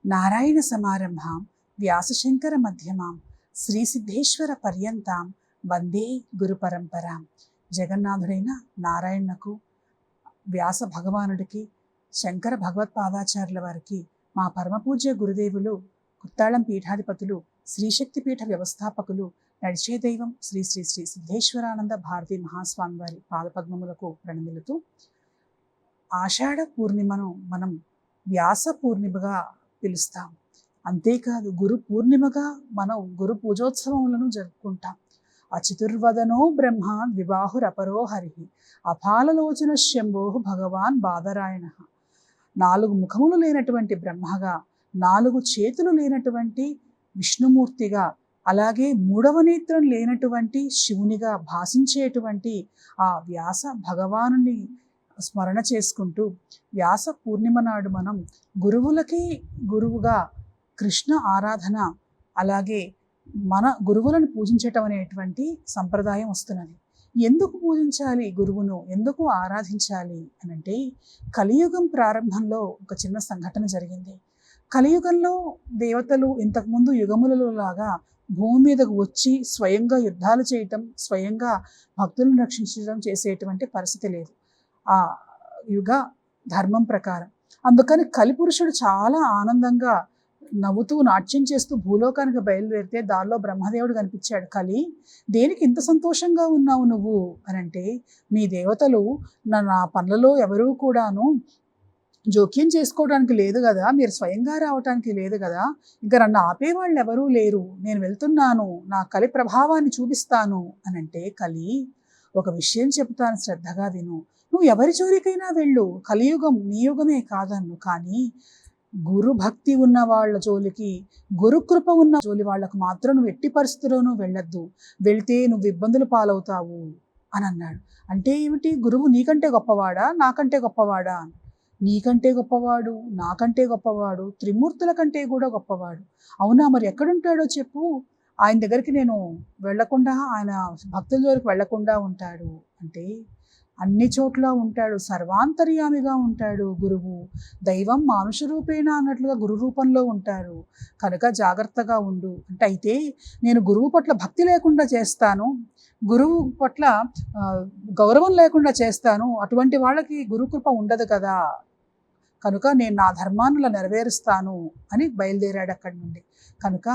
నారాయణ సమారంభాం వ్యాసశంకర మధ్యమాం శ్రీసిద్ధేశ్వర పర్యంతాం వందే గురు పరంపరాం. జగన్నాథుడైన నారాయణకు, వ్యాస భగవానుడికి, శంకర భగవత్పాదాచార్యుల వారికి, మా పరమపూజ్య గురుదేవులు కుత్తాళం పీఠాధిపతులు, శ్రీశక్తి పీఠ వ్యవస్థాపకులు, నడిచే దైవం శ్రీ శ్రీ శ్రీ సిద్ధేశ్వరానంద భారతీ మహాస్వామి వారి పాదపద్మములకు ప్రణమిలుతూ, ఆషాఢ పూర్ణిమను మనం వ్యాస పూర్ణిమగా పిలుస్తాం. అంతేకాదు గురు పూర్ణిమగా మనం గురు పూజోత్సవములను జరుపుకుంటాం. అచతుర్వదనో బ్రహ్మ విబాహురపరో హరి అపాలలోచన శంభో భగవాన్ బాదరాయణ. 4 ముఖములు లేనటువంటి బ్రహ్మగా, 4 చేతులు లేనటువంటి విష్ణుమూర్తిగా, అలాగే 3వ నేత్రం లేనటువంటి శివునిగా భాషించేటువంటి ఆ వ్యాస భగవానుని స్మరణ చేసుకుంటూ, వ్యాస పూర్ణిమ నాడు మనం గురువులకి గురువుగా కృష్ణ ఆరాధన, అలాగే మన గురువులను పూజించటం అనేటువంటి సంప్రదాయం వస్తున్నది. ఎందుకు పూజించాలి గురువును, ఎందుకు ఆరాధించాలి అనంటే, కలియుగం ప్రారంభంలో ఒక చిన్న సంఘటన జరిగింది. కలియుగంలో దేవతలు ఇంతకుముందు యుగములలో లాగా భూమి మీదకు వచ్చి స్వయంగా యుద్ధాలు చేయటం, స్వయంగా భక్తులను రక్షించడం చేసేటువంటి పరిస్థితి లేదు ఆ యుగ ధర్మం ప్రకారం. అందుకని కలిపురుషుడు చాలా ఆనందంగా నవ్వుతూ నాట్యం చేస్తూ భూలోకానికి బయలుదేరితే దానిలో బ్రహ్మదేవుడు కనిపించాడు. కలి, దేనికి ఇంత సంతోషంగా ఉన్నావు నువ్వు అనంటే, మీ దేవతలు నా పనులలో ఎవరూ కూడాను జోక్యం చేసుకోవడానికి లేదు కదా, మీరు స్వయంగా రావటానికి లేదు కదా, ఇంకా నన్ను ఆపేవాళ్ళు ఎవరూ లేరు, నేను వెళ్తున్నాను, నా కలి ప్రభావాన్ని చూపిస్తాను అనంటే, కలి, ఒక విషయం చెబుతాను, శ్రద్ధగా విను. నువ్వు ఎవరి జోలికైనా వెళ్ళు, కలియుగం నీ యుగమే కాదన్ను, కానీ గురు భక్తి ఉన్న వాళ్ళ జోలికి, గురుకృప ఉన్న జోలి వాళ్ళకు మాత్రం నువ్వు ఎట్టి పరిస్థితుల్లోనూ వెళ్ళొద్దు, వెళ్తే నువ్వు ఇబ్బందులు పాలవుతావు అని అన్నాడు. అంటే ఏమిటి? గురువు నీకంటే గొప్పవాడా, నాకంటే గొప్పవాడా? నీకంటే గొప్పవాడు, నాకంటే గొప్పవాడు, త్రిమూర్తుల కంటే కూడా గొప్పవాడు. అవునా, మరి ఎక్కడుంటాడో చెప్పు, ఆయన దగ్గరికి నేను వెళ్లకుండా, ఆయన భక్తుల జోలికి వెళ్లకుండా ఉంటాడు అంటే, అన్ని చోట్ల ఉంటాడు, సర్వాంతర్యామిగా ఉంటాడు గురువు. దైవం మానుష రూపేణ అన్నట్లుగా గురు రూపంలో ఉంటారు, కనుక జాగ్రత్తగా ఉండు అంటే, అయితే నేను గురువు పట్ల భక్తి లేకుండా చేస్తాను, గురువు పట్ల గౌరవం లేకుండా చేస్తాను, అటువంటి వాళ్ళకి గురుకృప ఉండదు కదా, కనుక నేను నా ధర్మాన్ని నెరవేరుస్తాను అని బయలుదేరాడు అక్కడి నుండి. కనుక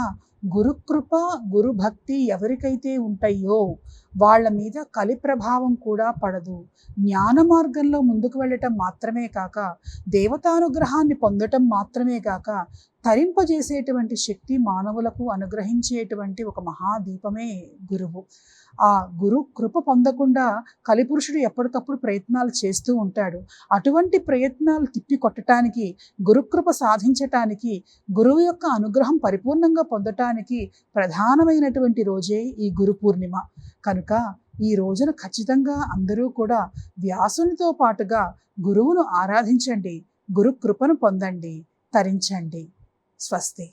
గురుకృప, గురుభక్తి ఎవరికైతే ఉంటాయో వాళ్ళ మీద కలి ప్రభావం కూడా పడదు. జ్ఞాన మార్గంలో ముందుకు వెళ్ళటం మాత్రమే కాక, దేవతానుగ్రహాన్ని పొందటం మాత్రమే కాక, తరింపజేసేటువంటి శక్తి మానవులకు అనుగ్రహించేటువంటి ఒక మహాదీపమే గురువు. ఆ గురు కృప పొందకుండా కలిపురుషుడు ఎప్పటికప్పుడు ప్రయత్నాలు చేస్తూ ఉంటాడు. అటువంటి ప్రయత్నాలు తిప్పి కొట్టడానికి, గురుకృప సాధించటానికి, గురువు యొక్క అనుగ్రహం పరిపూర్ణంగా పొందటానికి ప్రధానమైనటువంటి రోజే ఈ గురు పూర్ణిమ. కనుక ఈ రోజున ఖచ్చితంగా అందరూ కూడా వ్యాసునితో పాటుగా గురువును ఆరాధించండి, గురు కృపను పొందండి, తరించండి. స్వస్తి.